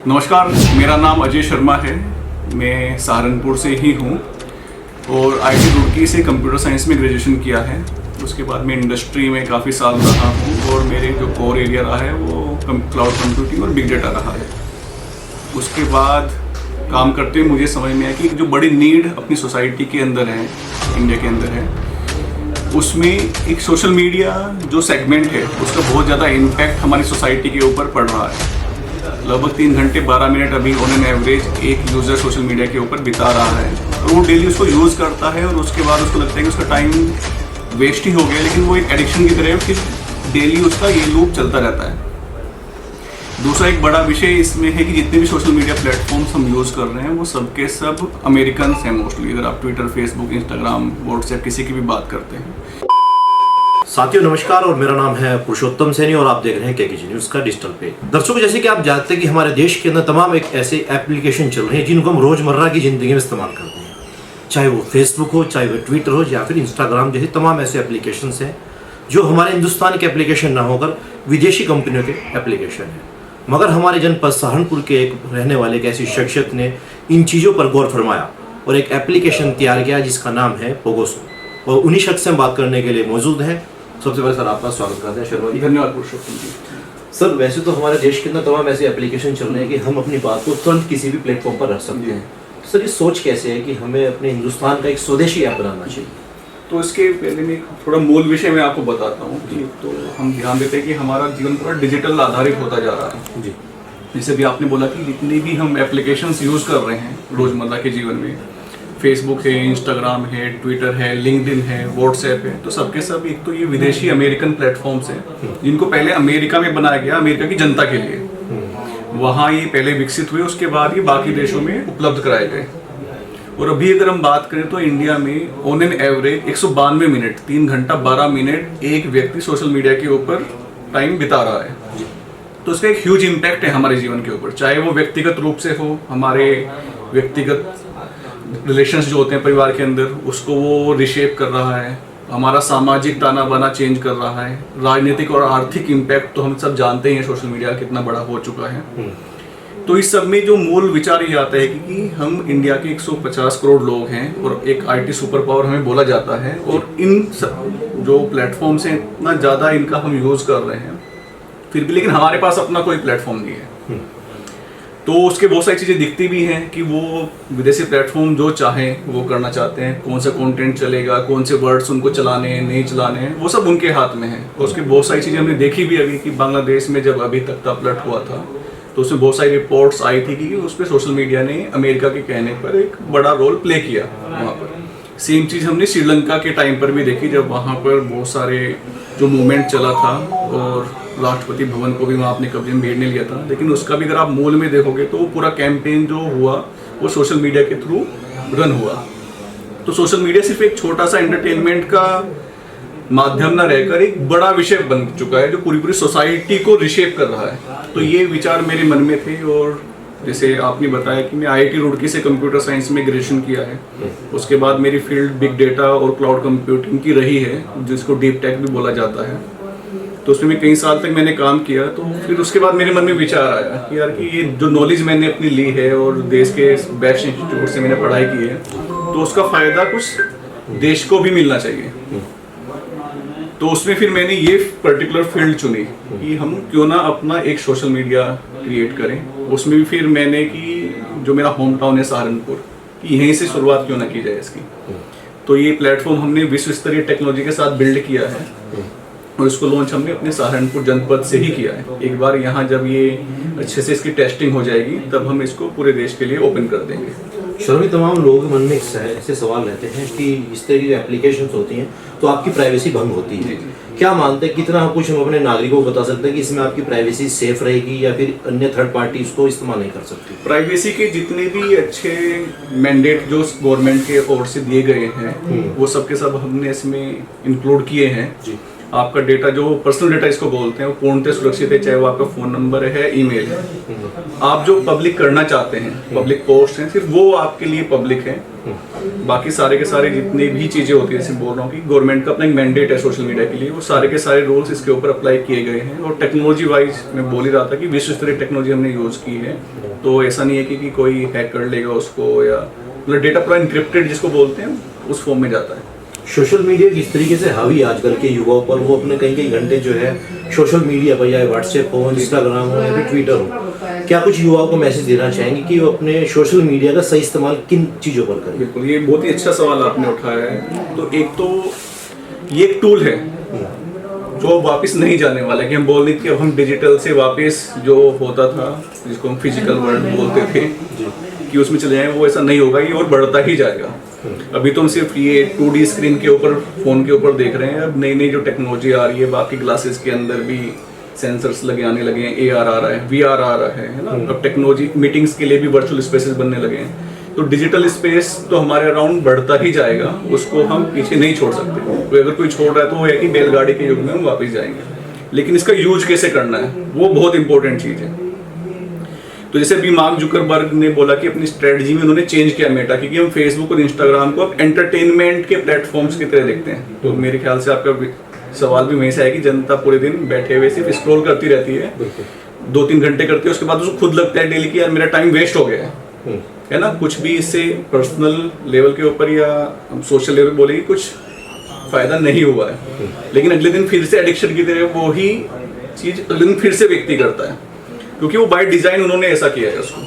नमस्कार, मेरा नाम अजय शर्मा है। मैं सहारनपुर से ही हूँ और आईटी रुड़की से कंप्यूटर साइंस में ग्रेजुएशन किया है। उसके बाद मैं इंडस्ट्री में काफ़ी साल रहा हूँ और मेरे जो कोर एरिया रहा है वो क्लाउड कंप्यूटिंग और बिग डेटा रहा है। उसके बाद काम करते हुए मुझे समझ में आया कि जो बड़ी नीड अपनी सोसाइटी के अंदर है, इंडिया के अंदर है, उसमें एक सोशल मीडिया जो सेगमेंट है उसका बहुत ज़्यादा इम्पैक्ट हमारी सोसाइटी के ऊपर पड़ रहा है। लगभग 3 घंटे 12 मिनट अभी ऑन एन एवरेज एक यूज़र सोशल मीडिया के ऊपर बिता रहा है और वो डेली उसको यूज़ करता है और उसके बाद उसको लगता है कि उसका टाइम वेस्ट ही हो गया, लेकिन वो एक एडिक्शन की तरह फिर डेली उसका ये लूप चलता रहता है। दूसरा एक बड़ा विषय इसमें है कि जितने भी सोशल मीडिया प्लेटफॉर्म्स हम यूज़ कर रहे हैं वो सबके सब अमेरिकन हैं मोस्टली। अगर आप ट्विटर, फेसबुक, इंस्टाग्राम, व्हाट्सएप किसी की भी बात करते हैं। साथियों नमस्कार और मेरा नाम है पुरुषोत्तम सैनी और आप देख रहे हैं केकेजी न्यूज़ का डिजिटल पेज। दर्शकों, जैसे कि आप जानते हैं कि हमारे देश के अंदर तमाम एक ऐसे एप्लीकेशन चल रहे हैं जिनको हम रोजमर्रा की जिंदगी में इस्तेमाल करते हैं, चाहे वो फेसबुक हो, चाहे वो ट्विटर हो या फिर इंस्टाग्राम जैसे तमाम ऐसे एप्लीकेशन हैं जो हमारे हिंदुस्तान के एप्लीकेशन ना होकर विदेशी कंपनियों के एप्लीकेशन है। मगर हमारे जनपद सहारनपुर के एक रहने वाले एक ऐसी शख्सियत ने इन चीज़ों पर गौर फरमाया और एक एप्लीकेशन तैयार किया जिसका नाम है पोगोसो, और उन्हीं शख्स से हम बात करने के लिए मौजूद हैं। सबसे पहले सर आपका स्वागत करते हैं शर्मा जी। धन्यवाद पुरुषोत्तम जी। सर वैसे तो हमारे देश के अंदर तमाम ऐसे एप्लीकेशन चल रहे हैं कि हम अपनी बात को तुरंत किसी भी प्लेटफॉर्म पर रख सकते हैं। सर ये सोच कैसे है कि हमें अपने हिंदुस्तान का एक स्वदेशी ऐप बनाना चाहिए? तो इसके पहले मैं थोड़ा मूल विषय में आपको बताता हूँ कि तो हम ध्यान देते हैं कि हमारा जीवन पूरा डिजिटल आधारित होता जा रहा है जी। जैसे भी आपने बोला कि जितनी भी हम एप्लीकेशंस यूज़ कर रहे हैं रोज़मर्रा के जीवन में, फेसबुक है, इंस्टाग्राम है, ट्विटर है, लिंक्डइन है, व्हाट्सएप है, तो सबके सब एक तो ये विदेशी अमेरिकन प्लेटफॉर्म्स हैं जिनको पहले अमेरिका में बनाया गया, अमेरिका की जनता के लिए। वहाँ ये पहले विकसित हुए, उसके बाद ये बाकी देशों में उपलब्ध कराए गए। और अभी अगर हम बात करें तो इंडिया में ऑन एन एवरेज 192 मिनट 3 घंटा 12 मिनट एक व्यक्ति सोशल मीडिया के ऊपर टाइम बिता रहा है। तो उसका एक ह्यूज इम्पैक्ट है हमारे जीवन के ऊपर, चाहे वो व्यक्तिगत रूप से हो, हमारे व्यक्तिगत रिलेशंस जो होते हैं परिवार के अंदर उसको वो रिशेप कर रहा है, हमारा सामाजिक ताना बाना चेंज कर रहा है, राजनीतिक और आर्थिक इम्पैक्ट तो हम सब जानते हैं सोशल मीडिया कितना बड़ा हो चुका है। तो इस सब में जो मूल विचार ये आता है कि हम इंडिया के 150 करोड़ लोग हैं और एक आईटी सुपर पावर हमें बोला जाता है, और इन सब जो प्लेटफॉर्म्स हैं इतना ज़्यादा इनका हम यूज़ कर रहे हैं फिर भी, लेकिन हमारे पास अपना कोई प्लेटफॉर्म नहीं है। तो उसके बहुत सारी चीज़ें दिखती भी हैं कि वो विदेशी प्लेटफॉर्म जो चाहें वो करना चाहते हैं, कौन सा कंटेंट चलेगा, कौन से वर्ड्स उनको चलाने हैं नहीं चलाने हैं, वो सब उनके हाथ में है। और उसकी बहुत सारी चीज़ें हमने देखी भी अभी कि बांग्लादेश में जब अभी तक अपलट हुआ था तो उसमें बहुत सारी रिपोर्ट्स आई थी कि उस पर सोशल मीडिया ने अमेरिका के कहने पर एक बड़ा रोल प्ले किया वहाँ पर। सेम चीज़ हमने श्रीलंका के टाइम पर भी देखी जब वहाँ पर बहुत सारे जो मूवमेंट चला था और राष्ट्रपति भवन को भी वहाँ अपने कब्जे में भेजने लिया था, लेकिन उसका भी अगर आप मूल में देखोगे तो पूरा कैंपेन जो हुआ वो सोशल मीडिया के थ्रू रन हुआ। तो सोशल मीडिया सिर्फ एक छोटा सा एंटरटेनमेंट का माध्यम ना रहकर एक बड़ा विषय बन चुका है जो पूरी सोसाइटी को रिशेप कर रहा है। तो ये विचार मेरे मन में थे, और जैसे आपने बताया कि मैं आईटी रुड़की से कंप्यूटर साइंस में ग्रेजुएशन किया है, उसके बाद मेरी फील्ड बिग डेटा और क्लाउड कंप्यूटिंग की रही है जिसको डीप टेक भी बोला जाता है। तो उसमें मैं कई साल तक मैंने काम किया। तो फिर उसके बाद मेरे मन में विचार आया कि यार कि ये जो नॉलेज मैंने अपनी ली है और देश के बेस्ट इंस्टीट्यूट से मैंने पढ़ाई की है तो उसका फ़ायदा कुछ देश को भी मिलना चाहिए। तो उसमें फिर मैंने ये पर्टिकुलर फील्ड चुनी कि हम क्यों ना अपना एक सोशल मीडिया क्रिएट करें। उसमें भी फिर मैंने कि जो मेरा होम टाउन है सहारनपुर, कि यहीं से शुरुआत क्यों ना की जाए इसकी। तो ये प्लेटफॉर्म हमने विश्व स्तरीय टेक्नोलॉजी के साथ बिल्ड किया है और इसको लॉन्च हमने अपने सहारनपुर जनपद से ही किया है। एक बार यहाँ जब ये अच्छे से इसकी टेस्टिंग हो जाएगी तब हम इसको पूरे देश के लिए ओपन कर देंगे। शर्मी, तमाम लोगों के मन में ऐसे सवाल रहते हैं कि इस तरह की एप्लीकेशंस होती हैं तो आपकी प्राइवेसी भंग होती है। क्या मानते हैं, कितना कुछ हम अपने नागरिकों को बता सकते हैं कि इसमें आपकी प्राइवेसी सेफ रहेगी या फिर अन्य थर्ड पार्टी इसको इस्तेमाल नहीं कर सकती? प्राइवेसी के जितने भी अच्छे मैंडेट जो गवर्नमेंट के ओर से दिए गए हैं वो सब के सब हमने इसमें इंक्लूड किए हैं। आपका डेटा जो पर्सनल डेटा इसको बोलते हैं वो पूर्णतः सुरक्षित है, चाहे वो आपका फ़ोन नंबर है, ईमेल है। आप जो पब्लिक करना चाहते हैं, पब्लिक पोस्ट हैं, सिर्फ वो आपके लिए पब्लिक है। बाकी सारे के सारे जितने भी चीज़ें होती है, जैसे बोल रहा हूँ कि गवर्नमेंट का अपना एक मैंडेट है सोशल मीडिया के लिए, वो सारे के सारे रूल्स इसके ऊपर अप्लाई किए गए हैं। और टेक्नोलॉजी वाइज मैं बोल ही रहा था कि विश्व स्तरीय टेक्नोलॉजी हमने यूज़ की है, तो ऐसा नहीं है कि कोई हैक कर लेगा उसको, या मतलब डेटा पूरा इंक्रिप्टेड जिसको बोलते हैं उस फॉर्म में जाता है। सोशल मीडिया किस तरीके से हावी आजकल के युवाओं पर, वो अपने कई घंटे जो है सोशल मीडिया पर, या व्हाट्सएप हो, इंस्टाग्राम हो या फिर ट्विटर हो, क्या कुछ युवाओं को मैसेज देना चाहेंगे कि वो अपने सोशल मीडिया का सही इस्तेमाल किन चीज़ों पर करें? बिल्कुल, ये बहुत ही अच्छा सवाल आपने उठाया है। तो एक तो ये एक टूल है जो वापस नहीं जाने वाला है, कि हम बोल रहे कि अब हम डिजिटल से वापस जो होता था जिसको हम फिजिकल वर्ल्ड बोलते थे कि उसमें चले जाएं, वो ऐसा नहीं होगा, ये और बढ़ता ही जाएगा। अभी तो हम सिर्फ ये 2D स्क्रीन के ऊपर, फोन के ऊपर देख रहे हैं, अब नई नई जो टेक्नोलॉजी आ रही है, बाकी ग्लासेस के अंदर भी सेंसर्स लगे आने लगे हैं, AR आ रहा है, VR आ रहा है ना। अब टेक्नोलॉजी मीटिंग्स के लिए भी वर्चुअल स्पेसेस बनने लगे हैं, तो डिजिटल स्पेस तो हमारे अराउंड बढ़ता ही जाएगा, उसको हम पीछे नहीं छोड़ सकते। तो अगर कोई छोड़ रहा है तो वो है कि बैलगाड़ी के युग में हम वापस जाएंगे, लेकिन इसका यूज कैसे करना है वो बहुत इंपॉर्टेंट चीज़ है। तो जैसे अभी मार्क जुकरबर्ग ने बोला कि अपनी स्ट्रेटजी में उन्होंने चेंज किया मेटा, क्योंकि हम फेसबुक और इंस्टाग्राम को अब एंटरटेनमेंट के प्लेटफॉर्म्स की तरह देखते हैं। तो मेरे ख्याल से आपका सवाल भी वहीं से है कि जनता पूरे दिन बैठे हुए सिर्फ स्क्रॉल करती रहती है, 2-3 घंटे करती है, उसके बाद उसको खुद लगता है डेली कि यार मेरा टाइम वेस्ट हो गया है ना। कुछ भी इससे पर्सनल लेवल के ऊपर या हम सोशल लेवल बोलेंगे कुछ फायदा नहीं हुआ है, लेकिन अगले दिन फिर से एडिक्शन की तरह वो ही चीज अगले दिन फिर से व्यक्ति करता है, क्योंकि वो बाय डिजाइन उन्होंने ऐसा किया है उसको।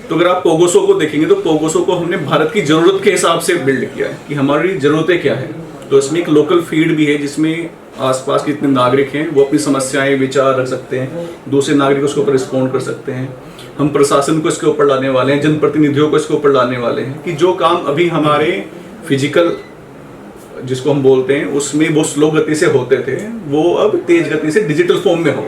तो अगर आप पोगोसो को देखेंगे तो पोगोसो को हमने भारत की जरूरत के हिसाब से बिल्ड किया है कि हमारी जरूरतें क्या है। तो इसमें एक लोकल फीड भी है जिसमें आसपास के जितने नागरिक हैं वो अपनी समस्याएं विचार रख सकते हैं, दूसरे नागरिक उसके ऊपर रिस्पॉन्ड कर सकते हैं। हम प्रशासन को इसके ऊपर लाने वाले हैं, जनप्रतिनिधियों को इसके ऊपर लाने वाले हैं कि जो काम अभी हमारे फिजिकल जिसको हम बोलते हैं उसमें वो स्लो गति से होते थे, वो अब तेज गति से डिजिटल फॉर्म में हो।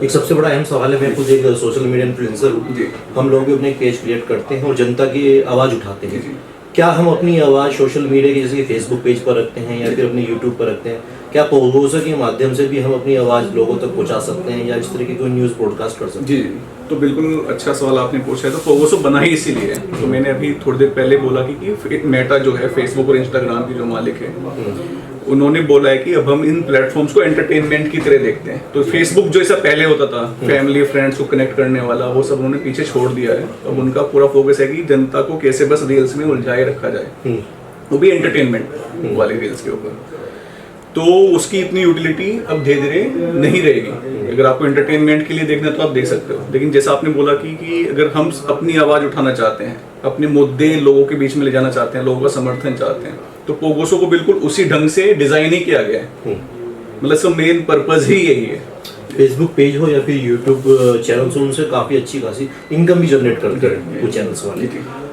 एक सबसे बड़ा अहम सवाल है, मैं खुद एक सोशल मीडिया इन्फ्लुएंसर हूँ, हम लोग भी अपने एक पेज क्रिएट करते हैं और जनता की आवाज़ उठाते हैं। क्या हम अपनी आवाज़ सोशल मीडिया की जैसे कि फेसबुक पेज पर रखते हैं या फिर अपने यूट्यूब पर रखते हैं, क्या पोगोसो के माध्यम से भी हम अपनी आवाज़ लोगों तक पहुँचा सकते हैं या इस तरीके की न्यूज़ ब्रॉडकास्ट कर सकते हैं? जी, तो बिल्कुल अच्छा सवाल आपने पूछा है। तो पोगोसो बना ही इसीलिए है। तो मैंने अभी थोड़ी देर पहले बोला कि मेटा जो है फेसबुक और इंस्टाग्राम की जो मालिक है, उन्होंने बोला है कि अब हम इन प्लेटफॉर्म्स को एंटरटेनमेंट की तरह देखते हैं। तो फेसबुक जो ऐसा पहले होता था फैमिली फ्रेंड्स को कनेक्ट करने वाला, वो सब उन्होंने पीछे छोड़ दिया है। अब उनका पूरा फोकस है कि जनता को कैसे बस रील्स में उलझाए रखा जाए, वो भी एंटरटेनमेंट वाले रील्स के ऊपर। तो उसकी इतनी यूटिलिटी अब धीरे धीरे नहीं रहेगी। अगर आपको एंटरटेनमेंट के लिए देखना है तो आप देख सकते हो, लेकिन जैसा आपने बोला कि अगर हम अपनी आवाज़ उठाना चाहते हैं, अपने मुद्दे लोगों के बीच में ले जाना चाहते हैं, लोगों का समर्थन चाहते हैं, तो पोगोसो को बिल्कुल उसी ढंग से डिजाइन ही किया गया है। मतलब इसका मेन पर्पज ही यही है। फेसबुक पेज हो या फिर यूट्यूब चैनल से उनसे काफ़ी अच्छी खासी इनकम भी जनरेट करते हैं वो चैनल्स वाले।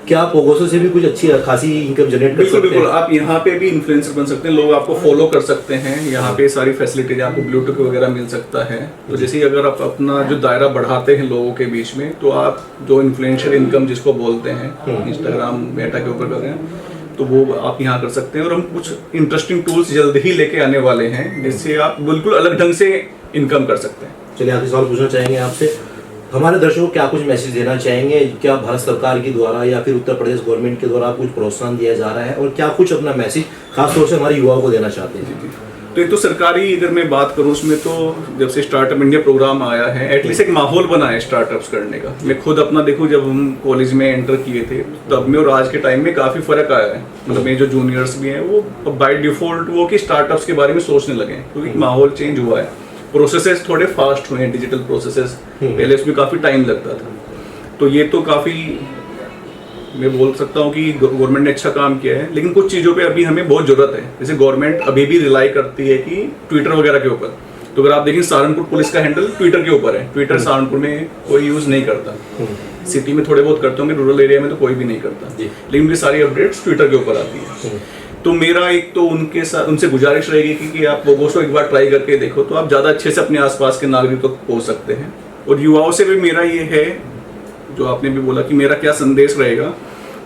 क्या पोगोसो से भी कुछ अच्छी खासी इनकम जनरेट कर सकते हैं? बिल्कुल, आप यहाँ पे भी इन्फ्लुएंसर बन सकते हैं, लोग आपको फॉलो कर सकते हैं। यहाँ पे सारी फैसिलिटीज आपको ब्लूटूथ वगैरह मिल सकता है। तो जैसे अगर आप अपना जो दायरा बढ़ाते हैं लोगों के बीच में, तो आप जो इन्फ्लुएंशियल इनकम जिसको बोलते हैं इंस्टाग्राम मेटा के ऊपर कर रहे हैं, तो वो आप यहाँ कर सकते हैं। और हम कुछ इंटरेस्टिंग टूल्स जल्द ही लेके आने वाले हैं जिससे आप बिल्कुल अलग ढंग से इनकम कर सकते हैं। चलिए आखिरी सवाल पूछना चाहेंगे आपसे, हमारे दर्शकों को क्या कुछ मैसेज देना चाहेंगे? क्या भारत सरकार के द्वारा या फिर उत्तर प्रदेश गवर्नमेंट के द्वारा कुछ प्रोत्साहन दिया जा रहा है, और क्या कुछ अपना मैसेज खासतौर से हमारे युवाओं को देना चाहते हैं? तो एक तो सरकारी अगर मैं बात करूं उसमें, तो जब से स्टार्टअप इंडिया प्रोग्राम आया है, एटलीस्ट एक माहौल बना है स्टार्टअप्स करने का। मैं खुद अपना देखूं, जब हम कॉलेज में एंटर किए थे तब में और आज के टाइम में काफ़ी फर्क आया है। मतलब मेरे जो जूनियर्स भी हैं वो बाय डिफॉल्ट वो कि स्टार्टअप्स के बारे में सोचने लगे हैं, क्योंकि माहौल चेंज हुआ है, प्रोसेसेस थोड़े फास्ट हुए हैं, डिजिटल प्रोसेसेस। पहले उसमें काफ़ी टाइम लगता था। तो ये तो काफ़ी मैं बोल सकता हूँ कि गवर्नमेंट ने अच्छा काम किया है, लेकिन कुछ चीज़ों पे अभी हमें बहुत ज़रूरत है। जैसे गवर्नमेंट अभी भी रिलाई करती है कि ट्विटर वगैरह के ऊपर, तो अगर आप देखें सहारनपुर पुलिस का हैंडल ट्विटर के ऊपर है। ट्विटर सहारनपुर में कोई यूज़ नहीं करता, सिटी में थोड़े बहुत करते होंगे, रूरल एरिया में तो कोई भी नहीं करता, लेकिन उनकी सारी अपडेट्स ट्विटर के ऊपर आती है। तो मेरा एक तो उनके साथ उनसे गुजारिश रहेगी कि आप पोगोसो एक बार ट्राई करके देखो, तो आप ज़्यादा अच्छे से अपने आसपास के नागरिकों तक पहुँच सकते हैं। और युवाओं से भी मेरा ये है, जो आपने भी बोला कि मेरा क्या संदेश रहेगा,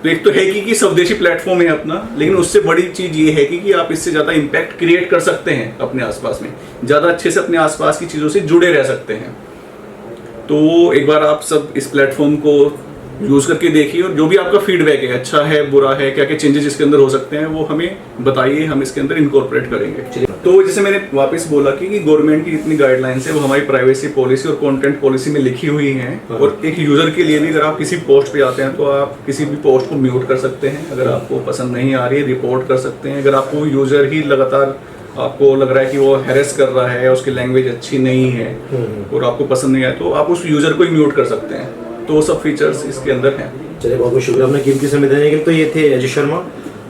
तो एक तो है कि स्वदेशी प्लेटफॉर्म है अपना, लेकिन उससे बड़ी चीज़ ये है कि आप इससे ज़्यादा इम्पैक्ट क्रिएट कर सकते हैं अपने आसपास में, ज़्यादा अच्छे से अपने आसपास की चीज़ों से जुड़े रह सकते हैं। तो एक बार आप सब इस प्लेटफॉर्म को यूज करके देखिए और जो भी आपका फीडबैक है, अच्छा है बुरा है, क्या क्या चेंजेस इसके अंदर हो सकते हैं, वो हमें बताइए, हम इसके अंदर इनकॉर्पोरेट करेंगे। तो जैसे मैंने वापस बोला कि गवर्नमेंट की जितनी गाइडलाइंस है वो हमारी प्राइवेसी पॉलिसी और कंटेंट पॉलिसी में लिखी हुई हैं। और एक यूजर के लिए भी अगर आप किसी पोस्ट पे आते हैं तो आप किसी भी पोस्ट को म्यूट कर सकते हैं, अगर आपको पसंद नहीं आ रही है रिपोर्ट कर सकते हैं। अगर आपको यूजर ही लगातार आपको लग रहा है कि वो हैरेस कर रहा है, उसकी लैंग्वेज अच्छी नहीं है और आपको पसंद नहीं आए तो आप उस यूजर को ही म्यूट कर सकते हैं। तो वो सब फीचर्स इसके अंदर हैं। चलिए, बहुत बहुत शुक्रिया अपने कीमती समय देने के लिए। तो ये थे अजय शर्मा,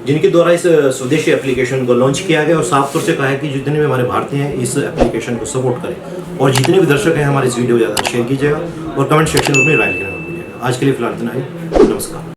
जिनके द्वारा इस स्वदेशी एप्लीकेशन को लॉन्च किया गया और साफ तौर से कहा है कि जितने भी हमारे भारतीय हैं इस एप्लीकेशन को सपोर्ट करें और जितने भी दर्शक हैं हमारे इस वीडियो को ज़्यादा शेयर कीजिएगा और कमेंट सेक्शन में अपनी राय लिखना मत भूलिएगा। आज के लिए फिलहाल इतना ही। नमस्कार।